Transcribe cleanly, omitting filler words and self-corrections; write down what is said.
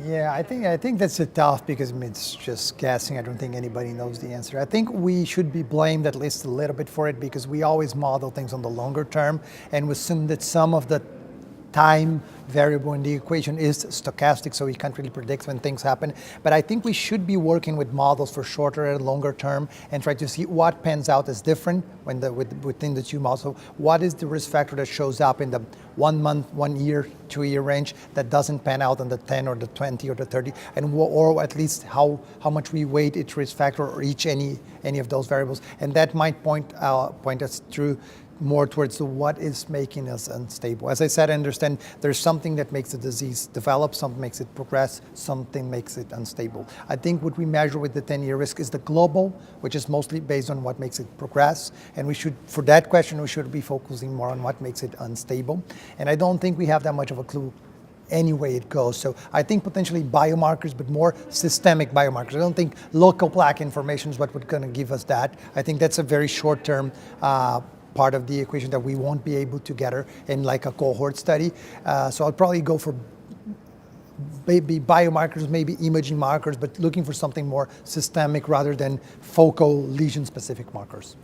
Yeah, I think that's a tough because it's just guessing. I don't think anybody knows the answer. I think we should be blamed at least a little bit for it because we always model things on the longer term and we assume that some of the time variable in the equation is stochastic, so we can't really predict when things happen. But I think we should be working with models for shorter and longer term and try to see what pans out as different within the two models. So what is the risk factor that shows up in the 1 month, 1 year, 2 year range that doesn't pan out in the 10 or the 20 or the 30, and or at least how much we weight each risk factor or any of those variables, and that might point us through more towards what is making us unstable. As I said, I understand there's something that makes the disease develop, something makes it progress, something makes it unstable. I think what we measure with the 10-year risk is the global, which is mostly based on what makes it progress. And we should, for that question, we should be focusing more on what makes it unstable. And I don't think we have that much of a clue any way it goes. So I think potentially biomarkers, but more systemic biomarkers. I don't think local plaque information is what would going to give us that. I think that's a very short-term part of the equation that we won't be able to gather in like a cohort study. So I'll probably go for maybe biomarkers, maybe imaging markers, but looking for something more systemic rather than focal lesion-specific markers.